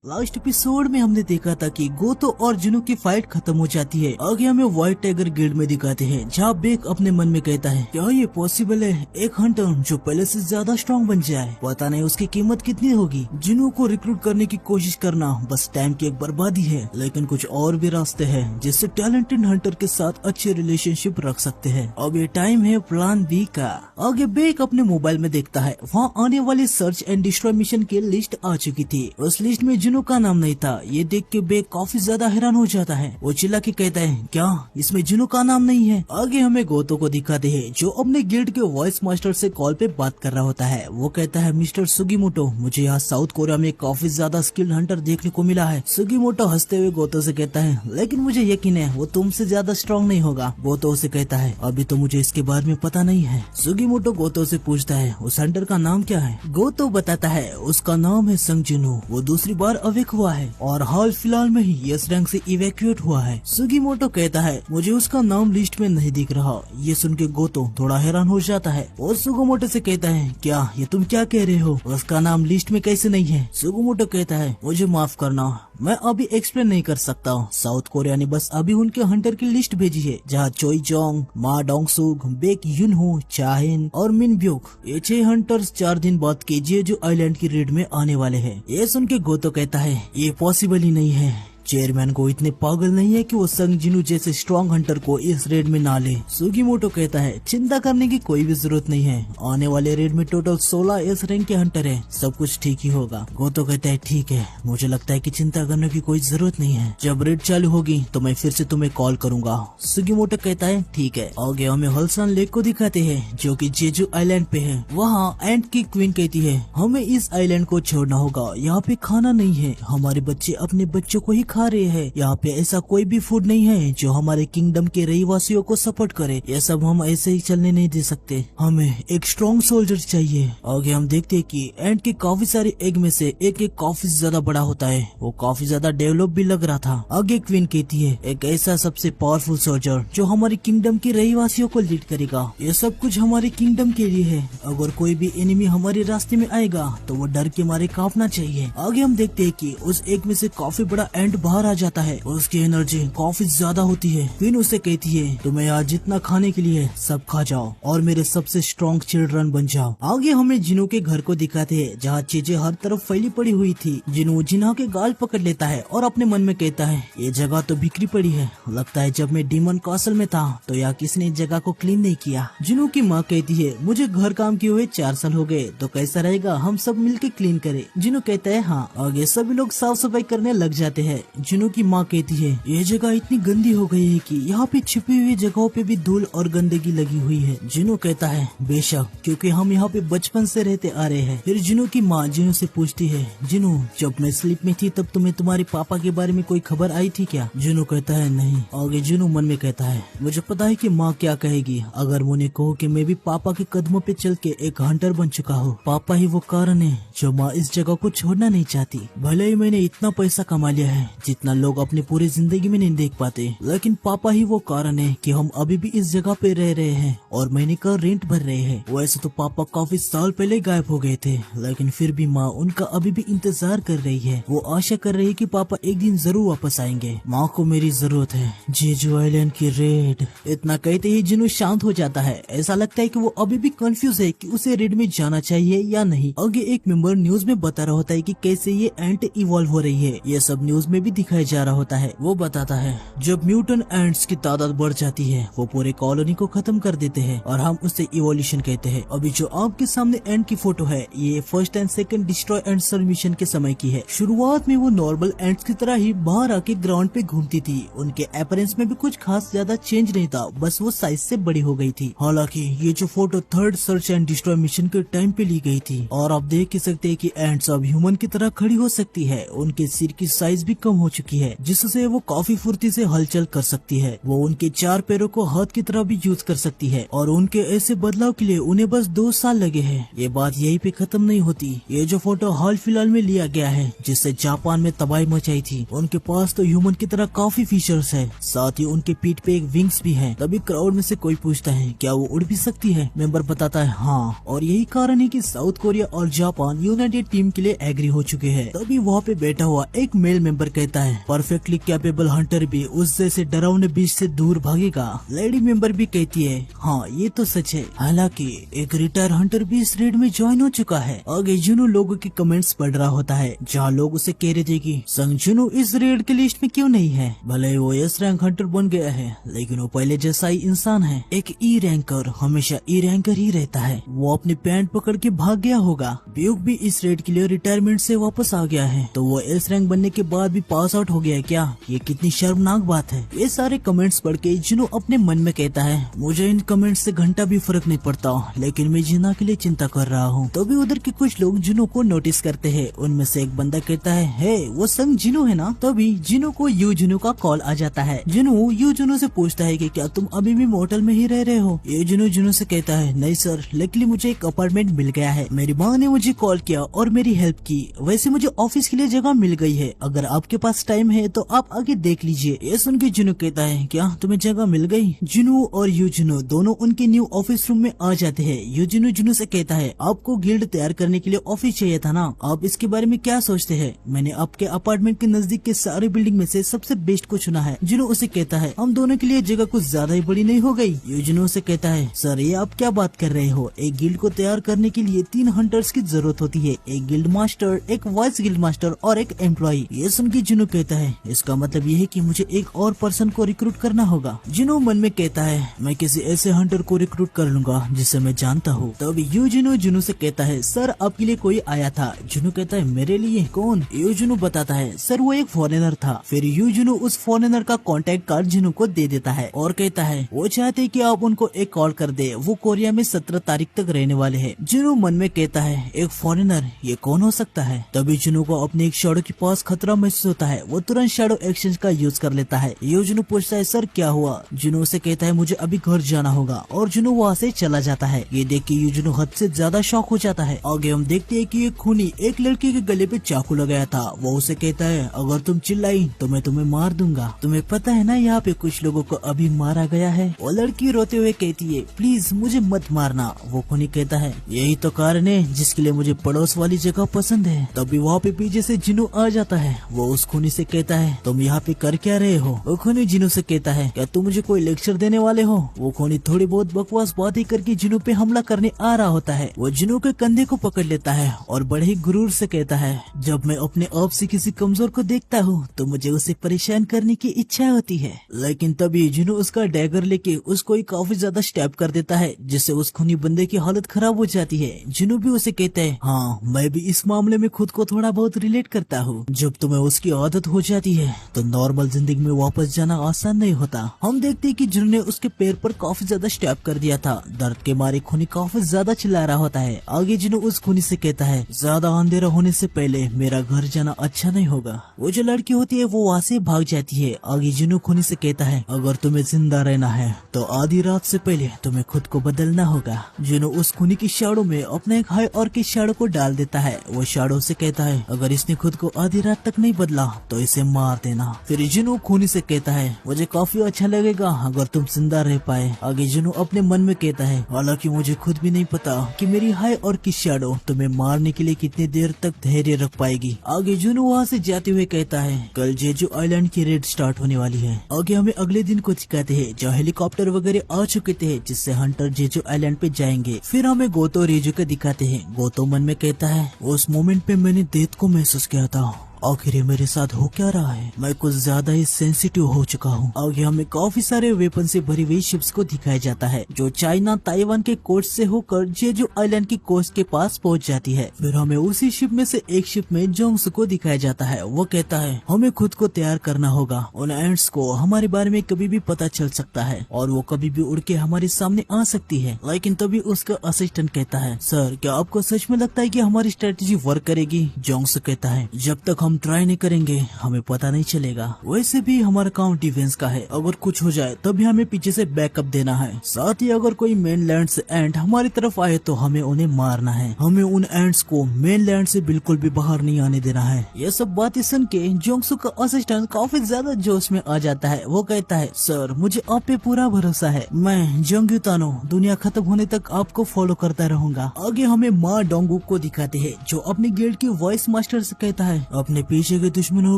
Last episode में हमने देखा था कि गोतो और जुनू की फाइट खत्म हो जाती है। आगे हमें व्हाइट टाइगर गिल्ड में दिखाते हैं, जहाँ बेक अपने मन में कहता है क्या ये पॉसिबल है, एक हंटर जो पहले से ज्यादा स्ट्रॉन्ग बन जाए, पता नहीं उसकी कीमत कितनी होगी। जुनू को रिक्रूट करने की कोशिश करना बस टाइम की एक बर्बादी है, लेकिन कुछ और भी रास्ते हैं जिससे टैलेंटेड हंटर के साथ अच्छे रिलेशनशिप रख सकते हैं। अब ये टाइम है प्लान बी का। आगे बेक अपने मोबाइल में देखता है, वहाँ आने वाली सर्च एंड डिस्ट्रॉय मिशन की लिस्ट आ चुकी थी। उस लिस्ट में जुनू का नाम नहीं था। ये देख के बेक काफी ज्यादा हैरान हो जाता है। वो चिल्ला के कहता है क्या इसमें जुनू का नाम नहीं है। आगे हमें गोतो को दिखाते हैं जो अपने गिल्ड के वॉइस मास्टर से कॉल पे बात कर रहा होता है। वो कहता है मिस्टर सुगीमोटो, मुझे यहाँ साउथ कोरिया में काफी ज्यादा स्किल्ड हंटर देखने को मिला है। सुगीमोटो हंसते हुए गोतो से कहता है लेकिन मुझे यकीन है वो तुमसे ज्यादा स्ट्रॉन्ग नहीं होगा। गोतो उसे कहता है अभी तो मुझे इसके बारे में पता नहीं है। सुगीमोटो गोतो से पूछता है उस हंटर का नाम क्या है। गोतो बताता है उसका नाम है संग जुनू। वो दूसरी बार अवेक हुआ है और हाल फिलहाल में ही यस रैंक से इवैक्यूएट हुआ है। सुगीमोटो कहता है मुझे उसका नाम लिस्ट में नहीं दिख रहा। ये सुन के गोतो थोड़ा हैरान हो जाता है और सुगीमोटो से कहता है क्या ये तुम क्या कह रहे हो, उसका नाम लिस्ट में कैसे नहीं है। सुगीमोटो कहता है मुझे माफ करना, मैं अभी एक्सप्लेन नहीं कर सकता। साउथ कोरिया ने बस अभी उनके हंटर की लिस्ट भेजी है जहाँ चोई जोंग, मा डोंगसुक, बेक युनहो, चाहिन और मिन ब्योक ये 6 हंटर्स 4 दिन बाद केजेजू आइलैंड की रेड में आने वाले हैं। ये सुन के गोतो कहता है ये पॉसिबल ही नहीं है। चेयरमैन को इतने पागल नहीं है कि वो संग जिनू जैसे स्ट्रॉन्ग हंटर को इस रेड में ना ले। सुगीमोटो कहता है चिंता करने की कोई भी जरूरत नहीं है, आने वाले रेड में टोटल 16 एस रैंक के हंटर है, सब कुछ ठीक ही होगा। गोतो कहता है ठीक है, मुझे लगता है कि चिंता करने की कोई जरूरत नहीं है, जब रेड चालू होगी तो मैं फिर से तुम्हें कॉल करूंगा। सुगीमोटो कहता है ठीक है। आगे हमें हल्सान लेक को दिखाते हैं जो कि जेजू आइलैंड पे है। वहाँ एंट की क्वीन कहती है हमें इस आइलैंड को छोड़ना होगा, यहाँ पे खाना नहीं है, हमारे बच्चे अपने बच्चों को ही खा रहे हैं, यहाँ पे ऐसा कोई भी फूड नहीं है जो हमारे किंगडम के रहीवासियों को सपोर्ट करे, ये सब हम ऐसे ही चलने नहीं दे सकते, हमें एक स्ट्रॉन्ग सोल्जर चाहिए। आगे हम देखते हैं कि एंट के काफी सारे एग में से एक काफी ज्यादा बड़ा होता है, वो काफी ज्यादा डेवलप भी लग रहा था। आगे क्वीन कहती है एक ऐसा सबसे पावरफुल सोल्जर जो हमारे किंगडम के रहीवासियों को लीड करेगा, ये सब कुछ हमारे किंगडम के लिए है, अगर कोई भी एनिमी हमारे रास्ते में आएगा तो वो डर के मारे कांपना चाहिए। आगे हम देखते हैं कि उस एग में से काफी बड़ा एंट बाहर आ जाता है और उसकी एनर्जी काफी ज्यादा होती है। क्वीन उसे कहती है तुम्हें आज जितना खाने के लिए सब खा जाओ और मेरे सबसे स्ट्रॉन्ग चिल्ड्रन बन जाओ। आगे हमें जिनू के घर को दिखाते हैं जहाँ चीजें हर तरफ फैली पड़ी हुई थी। जिनू जिन्हा के गाल पकड़ लेता है और अपने मन में कहता है ये जगह तो बिखरी पड़ी है, लगता है जब मैं डीमन कासल में था तो यहाँ किसने जगह को क्लीन नहीं किया। जिनू की माँ कहती है मुझे घर काम किए हुए 4 साल हो गए, तो कैसा रहेगा हम सब मिलके क्लीन करें। जिनू कहता है हाँ। आगे सभी लोग साफ सफाई करने लग जाते हैं। जिनू की माँ कहती है ये जगह इतनी गंदी हो गई है कि यहाँ पे छिपी हुई जगहों पे भी धूल और गंदगी लगी हुई है। जिनू कहता है बेशक, क्योंकि हम यहाँ पे बचपन से रहते आ रहे हैं। फिर जिनू की माँ जिनू से पूछती है जिनू जब मैं स्लीप में थी तब तुम्हें तुम्हारे पापा के बारे में कोई खबर आई थी क्या। जिनू कहता है नहीं। आगे जिनू मन में कहता है मुझे पता है कि माँ क्या कहेगी अगर मुझे कहो कि मैं भी पापा के कदमों पे चल के एक हंटर बन चुका हूँ। पापा ही वो कारण है जो माँ इस जगह को छोड़ना नहीं चाहती। भले ही मैंने इतना पैसा कमा लिया है जितना लोग अपने पूरी जिंदगी में नहीं देख पाते, लेकिन पापा ही वो कारण है कि हम अभी भी इस जगह पे रह रहे हैं और महीने का रेंट भर रहे हैं। वैसे तो पापा काफी साल पहले गायब हो गए थे, लेकिन फिर भी माँ उनका अभी भी इंतजार कर रही है। वो आशा कर रही है कि पापा एक दिन जरूर वापस आएंगे। माँ को मेरी जरूरत है। जेजू आइलैंड की रेड। इतना कहते ही जिनू शांत हो जाता है। ऐसा लगता है कि वो अभी भी कंफ्यूज है कि उसे रेड में जाना चाहिए या नहीं। आगे एक मेंबर न्यूज में बता रहा होता है कि कैसे ये एंट इवॉल्व हो रही है। ये सब न्यूज में भी दिखाया जा रहा होता है। वो बताता है जब म्यूटेंट एंट्स की तादाद बढ़ जाती है वो पूरे कॉलोनी को खत्म कर देते हैं और हम उसे इवोल्यूशन कहते हैं। अभी जो आपके सामने एंट की फोटो है ये first and second destroy ants mission के समय की है। शुरुआत में वो नॉर्मल एंट्स की तरह ही बाहर आके ग्राउंड पे घूमती थी। उनके अपीयरेंस में भी कुछ खास ज्यादा चेंज नहीं था, बस वो साइज से बड़ी हो गई थी। हालांकि ये जो photo third search and destroy mission के टाइम पे ली गई थी और आप देख ही सकते हैं कि एंट्स अब ह्यूमन की तरह खड़ी हो सकती है। उनके सिर की साइज भी कम हो चुकी है, जिससे वो काफी फुर्ती से हलचल कर सकती है। वो उनके 4 पैरों को हाथ की तरह भी यूज कर सकती है और उनके ऐसे बदलाव के लिए उन्हें बस 2 साल लगे हैं। ये बात यहीं पे खत्म नहीं होती। ये जो फोटो हाल फिलहाल में लिया गया है, जिससे जापान में तबाही मचाई थी, उनके पास तो ह्यूमन की तरह काफी फीचर्स है, साथ ही उनके पीठ पे एक विंग्स भी है। तभी क्राउड में से कोई पूछता है क्या वो उड़ भी सकती है? मेंबर बताता है हाँ, और यही कारण है कि साउथ कोरिया और जापान यूनाइटेड टीम के लिए एग्री हो चुके हैं। तभी वहाँ पे बैठा हुआ एक मेल मेंबर कहता है परफेक्टली कैपेबल हंटर भी उस जैसे डरावने बीच से दूर भागेगा। लेडी मेंबर भी कहती है हाँ ये तो सच है, हालांकि एक रिटायर हंटर भी इस रेड में ज्वाइन हो चुका है। आगे जुनू लोगों के कमेंट्स पढ़ रहा होता है, जहाँ लोग उसे कह रहे थे कि संग जुनू इस रेड के लिस्ट में क्यों नहीं है। भले वो एस रैंक हंटर बन गया है, लेकिन वो पहले जैसा ही इंसान है। एक ई रैंकर हमेशा ई रैंकर ही रहता है। वो अपनी पैंट पकड़ के भाग गया होगा। ब्यूक भी इस रेड के लिए रिटायरमेंट से वापस आ गया है, तो वो एस रैंक बनने के बाद भी पास आउट हो गया क्या? ये कितनी शर्मनाक बात है। ये सारे कमेंट्स पढ़ के जुनू अपने मन में कहता है मुझे इन कमेंट्स से घंटा भी फर्क नहीं पड़ता, लेकिन मैं जिना के लिए चिंता कर रहा हूँ। तभी उधर के कुछ लोग जिनू को नोटिस करते हैं। उनमें से एक बंदा कहता है हे वो संग जिनू है ना? तभी जिनू को यू जिनू का कॉल आ जाता है। जिनू यू जिनू से पूछता है कि क्या तुम अभी भी मोटल में ही रह रहे हो? ये जिनू जिनू से कहता है नहीं सर, लकीली मुझे एक अपार्टमेंट मिल गया है। मेरी माँ ने मुझे कॉल किया और मेरी हेल्प की। वैसे मुझे ऑफिस के लिए जगह मिल गई है, अगर आपके पास टाइम है तो आप आगे देख लीजिए। ये सुन के जिनू कहता है क्या तुम्हें जगह मिल गई? जिनू और यू जिनू दोनों उनके न्यू ऑफिस रूम में आ जाते हैं। यू जिनू जिनू से कहता है आपको गिल्ड तैयार करने के लिए ऑफिस चाहिए था ना, आप इसके बारे में क्या सोचते हैं? मैंने आपके अपार्टमेंट के नजदीक के सारे बिल्डिंग में से सबसे बेस्ट को चुना है। जिनू उसे कहता है हम दोनों के लिए जगह कुछ ज्यादा ही बड़ी नहीं हो गई? यू जिनू उसे कहता है सर ये आप क्या बात कर रहे हो? एक गिल्ड को तैयार करने के लिए 3 हंटर्स की जरूरत होती है, एक गिल्ड मास्टर, एक वाइस गिल्ड मास्टर और एक एम्प्लॉय। ये सुन के जिनू कहता है इसका मतलब ये है कि मुझे एक और पर्सन को रिक्रूट करना होगा। जिनू मन में कहता है मैं किसी ऐसे हंटर को रिक्रूट कर लूंगा जिसे मैं जानता हूँ। तब यू जिनू से कहता है सर आपके लिए कोई आया था। जिनू कहता है मेरे लिए? कौन? यू जिनू बताता है सर वो एक फॉरेनर था। फिर यू जिनू उस फॉरेनर का कॉन्टेक्ट कार्ड जिनू को दे देता है और कहता है वो चाहते हैं कि आप उनको एक कॉल कर दे, वो कोरिया में 17 तारीख तक रहने वाले हैं। जिनू मन में कहता है एक फॉरेनर, ये कौन हो सकता है? तभी जिनू को अपने एक शैडो के पास खतरा महसूस होता है। वो तुरंत शैडो एक्सचेंज का यूज कर लेता है। यू जिनू पूछता है सर क्या हुआ? जिनू से कहता है मुझे अभी घर जाना होगा और जिनू वहाँ से चला जाता है। ये देख के यू जिनू हद से ज्यादा शॉक हो जाता है। आगे हम देखते हैं कि एक खूनी एक लड़की के गले पे चाकू लगाया था। वो उसे कहता है अगर तुम चिल्लाई तो मैं तुम्हें मार दूंगा। तुम्हें पता है ना यहाँ पे कुछ लोगों को अभी मारा गया है। वो लड़की रोते हुए कहती है प्लीज मुझे मत मारना। वो खूनी कहता है यही तो कारण है जिसके लिए मुझे पड़ोस वाली जगह पसंद है। तभी वहाँ पे पीछे से जिनू आ जाता है। वो उस खूनी से कहता है तुम यहाँ पे कर क्या रहे हो? वो खूनी जिनू से कहता है क्या तुम मुझे कोई लेक्चर देने वाले हो? वो खूनी थोड़ी बहुत बकवास बातें करके जिनू पे हमला करने आ रहा होता है। वो जिनू के कंधे को पकड़ लेता है और बड़े ही गुरूर से कहता है जब मैं अपने आप से किसी कमजोर को देखता हूँ तो मुझे उसे परेशान करने की इच्छा होती है। लेकिन तभी जिनू उसका डैगर लेके उसको ही काफी ज्यादा स्टैब कर देता है, जिससे उस खूनी बंदे की हालत खराब हो जाती है। जिनू भी उसे कहता है हाँ मैं भी इस मामले में खुद को थोड़ा बहुत रिलेट करता हूँ। जब तुम्हें उसकी आदत हो जाती है तो नॉर्मल जिंदगी में वापस जाना आसान नहीं होता। हम देखते हैं कि जिनू ने उसके पैर पर काफी ज्यादा स्टैब कर दिया था। दर्द के मारे खूनी काफी ज्यादा चिल्ला रहा होता है। आगे जिनू उस खूनी से कहता है ज्यादा अंधेरा होने से पहले मेरा घर जाना अच्छा नहीं होगा। वो जो लड़की होती है वो वहाँ से भाग जाती है। आगे जिनू खूनी से कहता है अगर तुम्हें जिंदा रहना है तो आधी रात से पहले तुम्हें खुद को बदलना होगा। जिनू उस खूनी की शैडो में अपना एक हाई और की शैडो को डाल देता है। वो शैडो से कहता है अगर इसने खुद को आधी रात तक नहीं बदला तो इसे मार देना। फिर जिनू खूनी से कहता है मुझे काफी अच्छा लगेगा अगर तुम जिंदा रह पाए। आगे जिनू अपने मन में कहता है हालांकि मुझे खुद भी नहीं पता कि मेरी हाई और की शैडो तुम्हें मारने के लिए कितनी देर तक धैर्य रख पाएगी। आगे जुनू वहाँ से जाते हुए कहता है कल जेजू आइलैंड की रेड स्टार्ट होने वाली है। आगे हमें अगले दिन को दिखाते हैं जहाँ हेलीकॉप्टर वगैरह आ चुके थे जिससे हंटर जेजू आइलैंड पे जाएंगे। फिर हमें गोतो रेजू को दिखाते हैं। गोतो मन में कहता है उस मोमेंट पे मैंने डेथ को महसूस किया था, आखिर ये मेरे साथ हो क्या रहा है? मैं कुछ ज्यादा ही सेंसिटिव हो चुका हूँ। आगे हमें काफी सारे वेपन से भरी हुई शिप्स को दिखाया जाता है जो चाइना ताइवान के कोस्ट से होकर जेजू आइलैंड की कोस्ट के पास पहुँच जाती है। फिर हमें उसी शिप में से एक शिप में जोंग्स को दिखाया जाता है। वो कहता है हमें खुद को तैयार करना होगा, उन एंड्स को हमारे बारे में कभी भी पता चल सकता है और वो कभी भी उड़ के हमारे सामने आ सकती है। लेकिन तभी उसका असिस्टेंट कहता है सर क्या आपको सच में लगता है कि हमारी स्ट्रेटेजी वर्क करेगी? जोंग्स कहता है जब तक हम ट्राई नहीं करेंगे हमें पता नहीं चलेगा। वैसे भी हमारा काम डिफेंस का है, अगर कुछ हो जाए तभी हमें पीछे से बैकअप देना है। साथ ही अगर कोई मेनलैंड से एंट हमारी तरफ आए तो हमें उन्हें मारना है। हमें उन एंट्स को मेनलैंड से बिल्कुल भी बाहर नहीं आने देना है। ये सब बातें सुन के जोंगसू का असिस्टेंट काफी ज्यादा जोश में आ जाता है। वो कहता है, सर मुझे आप पे पूरा भरोसा है, मैं जोंग्यू तानो दुनिया खत्म होने तक आपको फॉलो करता रहूंगा। आगे हमें माँ डोंगुक को दिखाते हैं जो अपने गिल्ड के वॉइस मास्टर से कहता है, अपने पीछे के दुश्मनों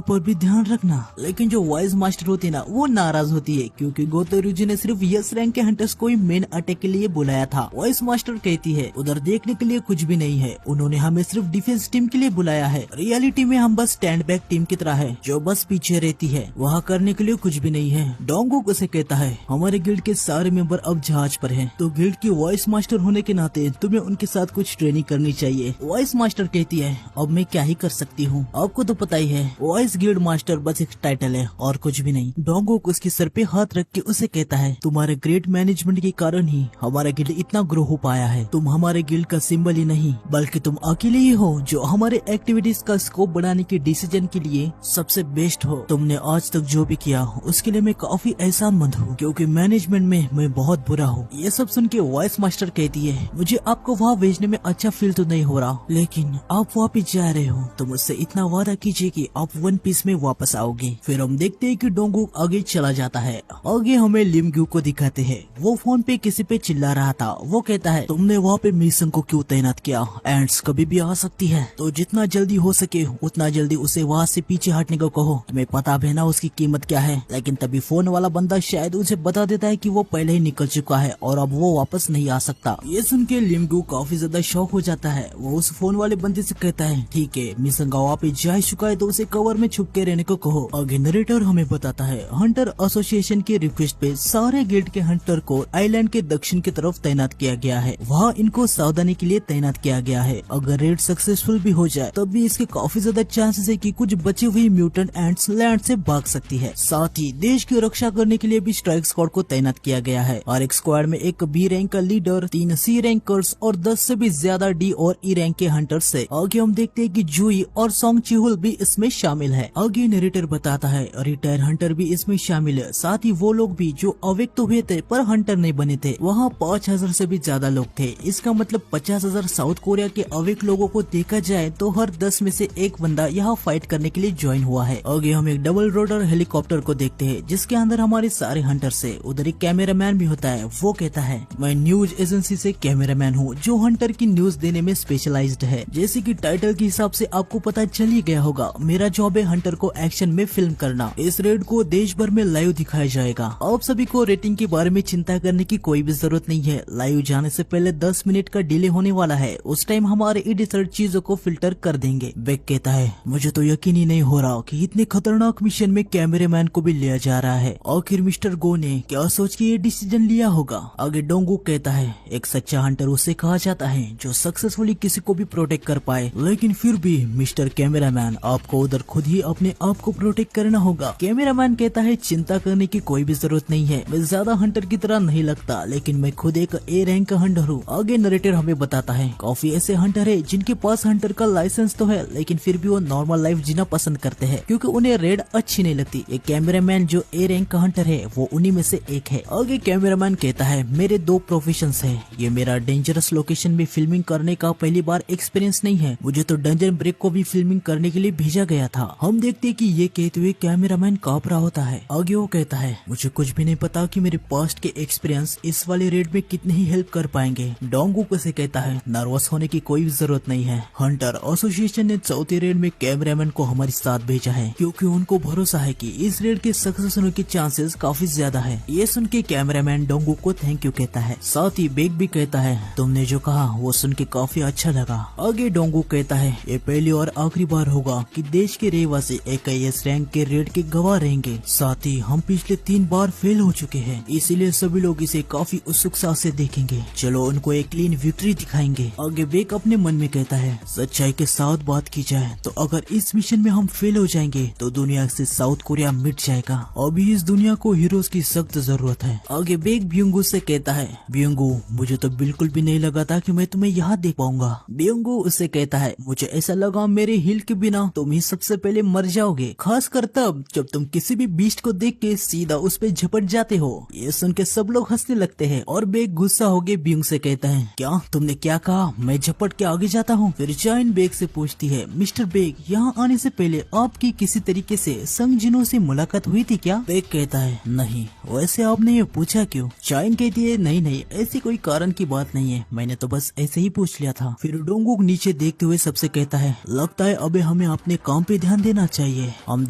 पर भी ध्यान रखना। लेकिन जो वॉइस मास्टर होती है ना, वो नाराज होती है क्योंकि गोतोरुजी ने सिर्फ यस रैंक के हंटर्स को ही मेन अटैक के लिए बुलाया था। वॉइस मास्टर कहती है, उधर देखने के लिए कुछ भी नहीं है, उन्होंने हमें सिर्फ डिफेंस टीम के लिए बुलाया है। रियलिटी में हम बस स्टैंड बैक टीम की तरह है जो बस पीछे रहती है, वहाँ करने के लिए कुछ भी नहीं है। डोंगुक उसे कहता है, हमारे गिल्ड के सारे मेंबर अब जहाज पर हैं, तो गिल्ड की वॉइस मास्टर होने के नाते तुम्हें उनके साथ कुछ ट्रेनिंग करनी चाहिए। वॉइस मास्टर कहती है, अब मैं क्या ही कर सकती हूँ, आपको तो पता ही है वॉइस गिल्ड मास्टर बस एक टाइटल है और कुछ भी नहीं। डोंगुक उसके सर पे हाथ रख के उसे कहता है, तुम्हारे ग्रेट मैनेजमेंट के कारण ही हमारा गिल्ड इतना ग्रो हो पाया है। तुम हमारे गिल्ड का सिंबल ही नहीं बल्कि तुम अकेले ही हो जो हमारे एक्टिविटीज का स्कोप बढ़ाने के डिसीजन के लिए सबसे बेस्ट हो। तुमने आज तक जो भी किया उसके लिए मैं काफी एहसानमंद हूँ क्योंकि मैनेजमेंट में मैं बहुत बुरा हूँ। ये सब सुन के वॉइस मास्टर कहती है, मुझे आपको वहाँ भेजने में अच्छा फील तो नहीं हो रहा, लेकिन आप वापिस जा रहे हो तो मुझसे इतना वादा कीजिए कि आप वन पीस में वापस आओगे। फिर हम देखते हैं कि डोंगुक आगे चला जाता है। आगे हमें लिमग्यू को दिखाते हैं, वो फोन पे किसी पे चिल्ला रहा था। वो कहता है, तुमने वहाँ पे मिशन को क्यों तैनात किया, एंड्स कभी भी आ सकती है, तो जितना जल्दी हो सके उतना जल्दी उसे वहाँ से पीछे हटने को कहो। तुम्हें पता भी ना उसकी कीमत क्या है। लेकिन तभी फोन वाला बंदा शायद उसे बता देता है कि वो पहले ही निकल चुका है और अब वो वापस नहीं आ सकता। ये सुन के लिमग्यू काफी ज्यादा शॉक हो जाता है। वो उस फोन वाले बंदे से कहता है, ठीक है मिशन का वापस जा चुका है तो उसे कवर में छुप के रहने को कहो। आगे नरेटर हमें बताता है, हंटर एसोसिएशन की रिक्वेस्ट पे सारे गिल्ड के हंटर को आइलैंड के दक्षिण की तरफ तैनात किया गया है। वहाँ इनको सावधानी के लिए तैनात किया गया है। अगर रेड सक्सेसफुल भी हो जाए तब भी इसके काफी ज्यादा चांसेस है कि कुछ बची हुई म्यूटेंट एंट्स लैंड से भाग सकती है। साथ ही देश की रक्षा करने के लिए भी स्ट्राइक स्क्वाड को तैनात किया गया है और एक स्क्वाड में एक बी रैंक का लीडर, 3 सी रैंकर्स और 10 से भी ज्यादा डी और ई रैंक के हंटर्स है। आगे हम देखते हैं कि जुई और सोंग चिहुल भी इसमें शामिल है। आगे नरेटर बताता है, रिटायर हंटर भी इसमें शामिल है। साथ ही वो लोग भी जो अवेक तो हुए थे पर हंटर नहीं बने थे, वहाँ 5000 से भी ज्यादा लोग थे। इसका मतलब 50,000 साउथ कोरिया के अवेक लोगों को देखा जाए तो हर 10 में से एक बंदा यहाँ फाइट करने के लिए ज्वाइन हुआ है। आगे हम एक डबल रोडर हेलीकॉप्टर को देखते हैं जिसके अंदर हमारे सारे हंटर्स है। उधर एक कैमरामैन भी होता है। वो कहता है, मैं न्यूज एजेंसी से कैमरामैन हूँ जो हंटर की न्यूज देने में स्पेशलाइज्ड है। जैसे कि टाइटल के हिसाब से आपको पता चल ही गया होगा, मेरा जॉब है हंटर को एक्शन में फिल्म करना। इस रेड को देश भर में लाइव दिखाया जाएगा। आप सभी को रेटिंग के बारे में चिंता करने की कोई भी जरूरत नहीं है। लाइव जाने से पहले 10 मिनट का डिले होने वाला है। उस टाइम हमारे एडिटर चीजों को फिल्टर कर देंगे। बेक कहता है, मुझे तो यकीन ही नहीं हो रहा कि इतने खतरनाक मिशन में कैमरामैन को भी लिया जा रहा है। आखिर मिस्टर गो ने क्या सोच के ये डिसीजन लिया होगा। आगे डोंगुक कहता है, एक सच्चा हंटर उसे कहा जाता है जो सक्सेसफुली किसी को भी प्रोटेक्ट कर पाए, लेकिन फिर भी मिस्टर कैमरामैन आपको उधर खुद ही अपने आप को प्रोटेक्ट करना होगा। कैमरामैन कहता है, चिंता करने की कोई भी जरूरत नहीं है, मैं ज्यादा हंटर की तरह नहीं लगता, लेकिन मैं खुद एक ए रैंक का हंटर हूँ। आगे नरेटर हमें बताता है, काफी ऐसे हंटर है जिनके पास हंटर का लाइसेंस तो है लेकिन फिर भी वो नॉर्मल लाइफ जीना पसंद करते हैं क्योंकि उन्हें रेड अच्छी नहीं लगती। एक कैमरामैन जो ए रैंक का हंटर है वो उन्हीं में से एक है। आगे कैमरामैन कहता है, मेरे 2 प्रोफेशंस है, ये मेरा डेंजरस लोकेशन में फिल्मिंग करने का पहली बार एक्सपीरियंस नहीं है, मुझे तो डंजन ब्रेक को भी फिल्मिंग करने के लिए भेजा गया था। हम देखते कि ये कहते हुए कैमरामैन कांप रहा होता है। आगे वो कहता है, मुझे कुछ भी नहीं पता कि मेरे पास्ट के एक्सपीरियंस इस वाले रेड में कितनी ही हेल्प कर पाएंगे। डोंगुक से कहता है, नर्वस होने की कोई जरूरत नहीं है, हंटर एसोसिएशन ने चौथे रेड में कैमरामैन को हमारे साथ भेजा है क्योंकि उनको भरोसा है कि इस रेड के सक्सेस होने के चांसेस काफी ज्यादा है। ये सुन के कैमरामैन डोंगुक को थैंक यू कहता है। साथ ही बेग भी कहता है, तुमने जो कहा वो सुन के काफी अच्छा लगा। आगे डोंगुक कहता है, ये पहली और आखिरी बार होगा कि देश के रहवासी AIS रैंक के रेड के गवाह रहेंगे। साथ ही हम पिछले 3 बार फेल हो चुके हैं, इसीलिए सभी लोग इसे काफी उत्सुकता से देखेंगे। चलो उनको एक क्लीन विक्ट्री दिखाएंगे। आगे बेग अपने मन में कहता है, सच्चाई के साथ बात की जाए तो अगर इस मिशन में हम फेल हो जाएंगे तो दुनिया से साउथ कोरिया मिट जाएगा। अभी इस दुनिया को हीरोज की सख्त जरूरत है। आगे बेग ब्यूंगू से कहता है, ब्यूंगू मुझे तो बिल्कुल भी नहीं लगा था कि मैं तुम्हें यहाँ देख पाऊंगा। ब्यूंगू उससे कहता है, मुझे ऐसा लगा मेरे हिल के बिना ना तुम ही सबसे पहले मर जाओगे, खासकर तब जब तुम किसी भी बीस्ट को देख के सीधा उस पे झपट जाते हो। ये सुन के सब लोग हंसने लगते हैं और बेग गुस्सा हो गए ब्यूंग से कहता है, क्या तुमने क्या कहा, मैं झपट के आगे जाता हूँ। फिर चाइन बेग से पूछती है, मिस्टर बेग यहाँ आने से पहले आपकी किसी तरीके से संगजिनों से मुलाकात हुई थी क्या? बेग कहता है, नहीं। वैसे आपने ये पूछा क्यों? चाइन कहती है, नहीं नहीं, ऐसी कोई कारण की बात नहीं है, मैंने तो बस ऐसे ही पूछ लिया था। फिर डोंगुक नीचे देखते हुए सबसे कहता है, लगता है अबे हमें अपने काम पे ध्यान देना चाहिए। हम